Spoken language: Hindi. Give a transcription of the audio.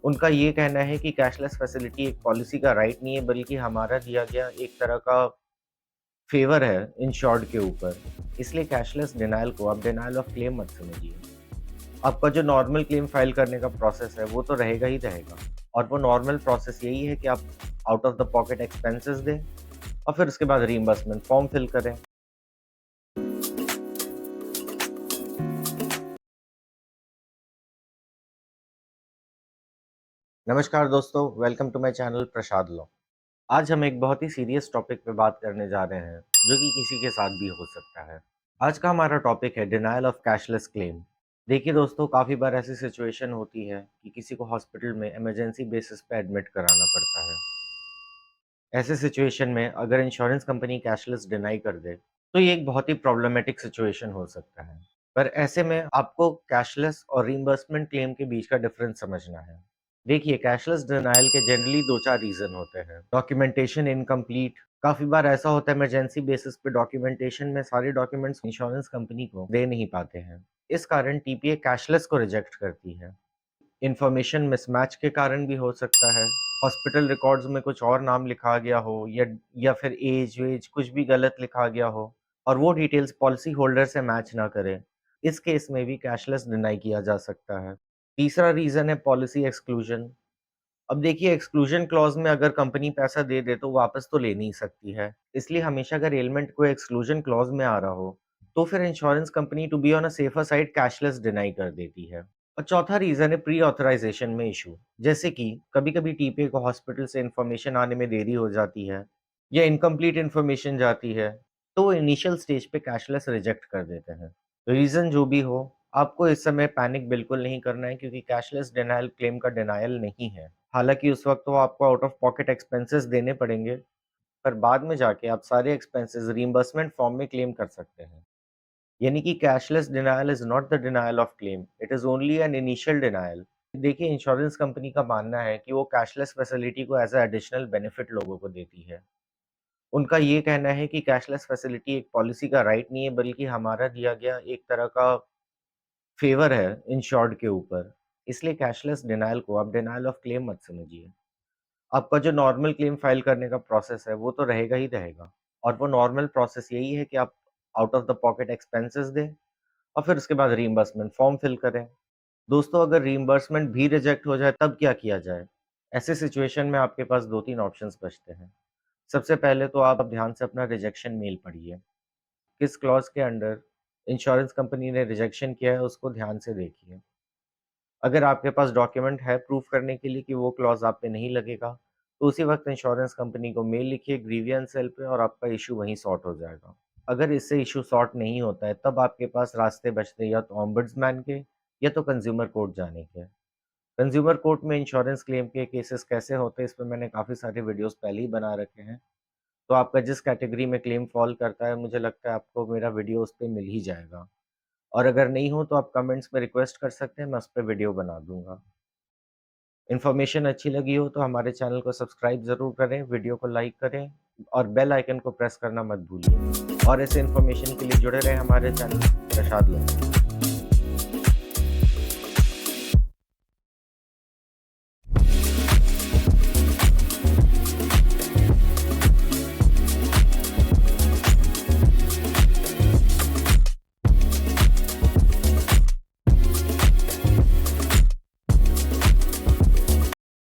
उनका ये कहना है कि कैशलेस फैसिलिटी एक पॉलिसी का राइट नहीं है, बल्कि हमारा दिया गया एक तरह का फ़ेवर है इंश्योर्ड के ऊपर। इसलिए कैशलेस डिनायल को आप डिनायल ऑफ क्लेम मत समझिए। आपका जो नॉर्मल क्लेम फाइल करने का प्रोसेस है, वो तो रहेगा ही रहेगा और वो नॉर्मल प्रोसेस यही है कि आप out of the pocket expenses दें और फिर उसके बाद रीइंबर्समेंट फॉर्म फिल करें। नमस्कार दोस्तों, welcome to my channel Prasad Law. आज हम एक बहुत ही सीरियस टॉपिक पे बात करने जा रहे हैं, जो कि किसी के साथ भी हो सकता है। आज का हमारा टॉपिक है डिनायल ऑफ कैशलेस क्लेम। देखिए दोस्तों, काफ़ी बार ऐसी सिचुएशन होती है कि किसी को हॉस्पिटल में इमरजेंसी बेसिस पे एडमिट कराना पड़ता है। ऐसे सिचुएशन में अगर इंश्योरेंस कंपनी कैशलेस डिनाई कर दे, तो ये एक बहुत ही प्रॉब्लमेटिक सिचुएशन हो सकता है। पर ऐसे में आपको कैशलेस और रीइंबर्समेंट क्लेम के बीच का डिफरेंस समझना है। देखिए, कैशलेस डिनायल के जनरली 2-4 रीज़न होते हैं। डॉक्यूमेंटेशन इनकम्प्लीट, काफ़ी बार ऐसा होता है इमरजेंसी बेसिस पे डॉक्यूमेंटेशन में सारे डॉक्यूमेंट्स इंश्योरेंस कंपनी को दे नहीं पाते हैं। इस कारण टीपीए कैशलेस को रिजेक्ट करती है। इन्फॉर्मेशन मिसमैच के कारण भी हो सकता है। हॉस्पिटल रिकॉर्ड्स में कुछ और नाम लिखा गया हो या फिर ऐज-वैज कुछ भी गलत लिखा गया हो और वो डिटेल्स पॉलिसी होल्डर से मैच ना करे। इस केस में भी कैशलेस डिनाई किया जा सकता है। तीसरा रीज़न है पॉलिसी एक्सक्लूजन। अब देखिए, एक्सक्लूजन क्लॉज़ में अगर कंपनी पैसा दे दे तो वापस तो ले नहीं सकती है। इसलिए हमेशा अगर एलिमेंट कोई एक्सक्लूजन क्लॉज़ में आ रहा हो, तो फिर insurance company to be on a safer side cashless deny कर देती है। और चौथा रीज़न है प्री ऑथराइज़ेशन में इश्यू। जैसे कि कभी-कभी टीपीए को हॉस्पिटल से इन्फॉर्मेशन आने में देरी हो जाती है या इनकम्प्लीट इन्फॉर्मेशन जाती है, तो वो इनिशियल स्टेज पे कैशलेस रिजेक्ट कर देते हैं। रीज़न जो भी हो, आपको इस समय पैनिक बिल्कुल नहीं करना है, क्योंकि कैशलेस डिनायल क्लेम का डिनायल नहीं है। हालाँकि उस वक़्त तो आपको आउट ऑफ पॉकेट एक्सपेंसेस देने पड़ेंगे, पर बाद में जाके आप सारे एक्सपेंसेस रिइंबर्समेंट फॉर्म में क्लेम कर सकते हैं। यानी कि cashless denial is not the denial of claim, it is only an initial denial. देखिए, इंश्योरेंस कंपनी का मानना है कि वो कैशलेस फैसिलिटी को एज़ अ एडिशनल बेनिफिट लोगों को देती है। उनका ये कहना है कि कैशलेस फैसिलिटी एक पॉलिसी का राइट नहीं है, बल्कि हमारा दिया गया एक तरह का फ़ेवर है इंश्योर्ड के ऊपर। इसलिए कैशलेस डिनायल को आप डिनायल ऑफ क्लेम मत समझिए। आपका जो नॉर्मल क्लेम फाइल करने का प्रोसेस है, वो तो रहेगा ही रहेगा और वो नॉर्मल प्रोसेस यही है कि आप out of the pocket expenses दें और फिर उसके बाद रीइंबर्समेंट फॉर्म फिल करें। दोस्तों, अगर रीइंबर्समेंट भी रिजेक्ट हो जाए, तब क्या किया जाए? ऐसे सिचुएशन में आपके पास 2-3 ऑप्शंस बचते हैं। सबसे पहले तो आप ध्यान से अपना रिजेक्शन मेल पढ़िए। किस क्लॉज़ के अंडर इंश्योरेंस कंपनी ने रिजेक्शन किया है, उसको ध्यान से देखिए। अगर आपके पास डॉक्यूमेंट है प्रूफ करने के लिए कि वो क्लॉज़ आप पे नहीं लगेगा, तो उसी वक़्त इंश्योरेंस कंपनी को मेल लिखिए ग्रीवियंस सेल पे और आपका इश्यू वहीं सॉर्ट हो जाएगा। अगर इससे इश्यू सॉर्ट नहीं होता है, तब आपके पास रास्ते बचते हैं या तो ओम्बड्समैन के या तो कंज़्यूमर कोर्ट जाने के। कंज़्यूमर कोर्ट में इंश्योरेंस क्लेम के केसेस कैसे होते हैं, इस पे मैंने काफ़ी सारे वीडियोज़ पहले ही बना रखे हैं। तो आपका जिस कैटेगरी में क्लेम फ़ॉल करता है, मुझे लगता है आपको मेरा वीडियो उस पे मिल ही जाएगा। और अगर नहीं हो तो आप कमेंट्स में रिक्वेस्ट कर सकते हैं, मैं उस पे वीडियो बना दूँगा। इन्फॉर्मेशन अच्छी लगी हो तो हमारे चैनल को सब्सक्राइब ज़रूर करें, वीडियो को लाइक करें और बेल आइकन को प्रेस करना मत भूलिए। और ऐसे इन्फॉर्मेशन के लिए जुड़े रहें हमारे चैनल प्रसाद लॉ।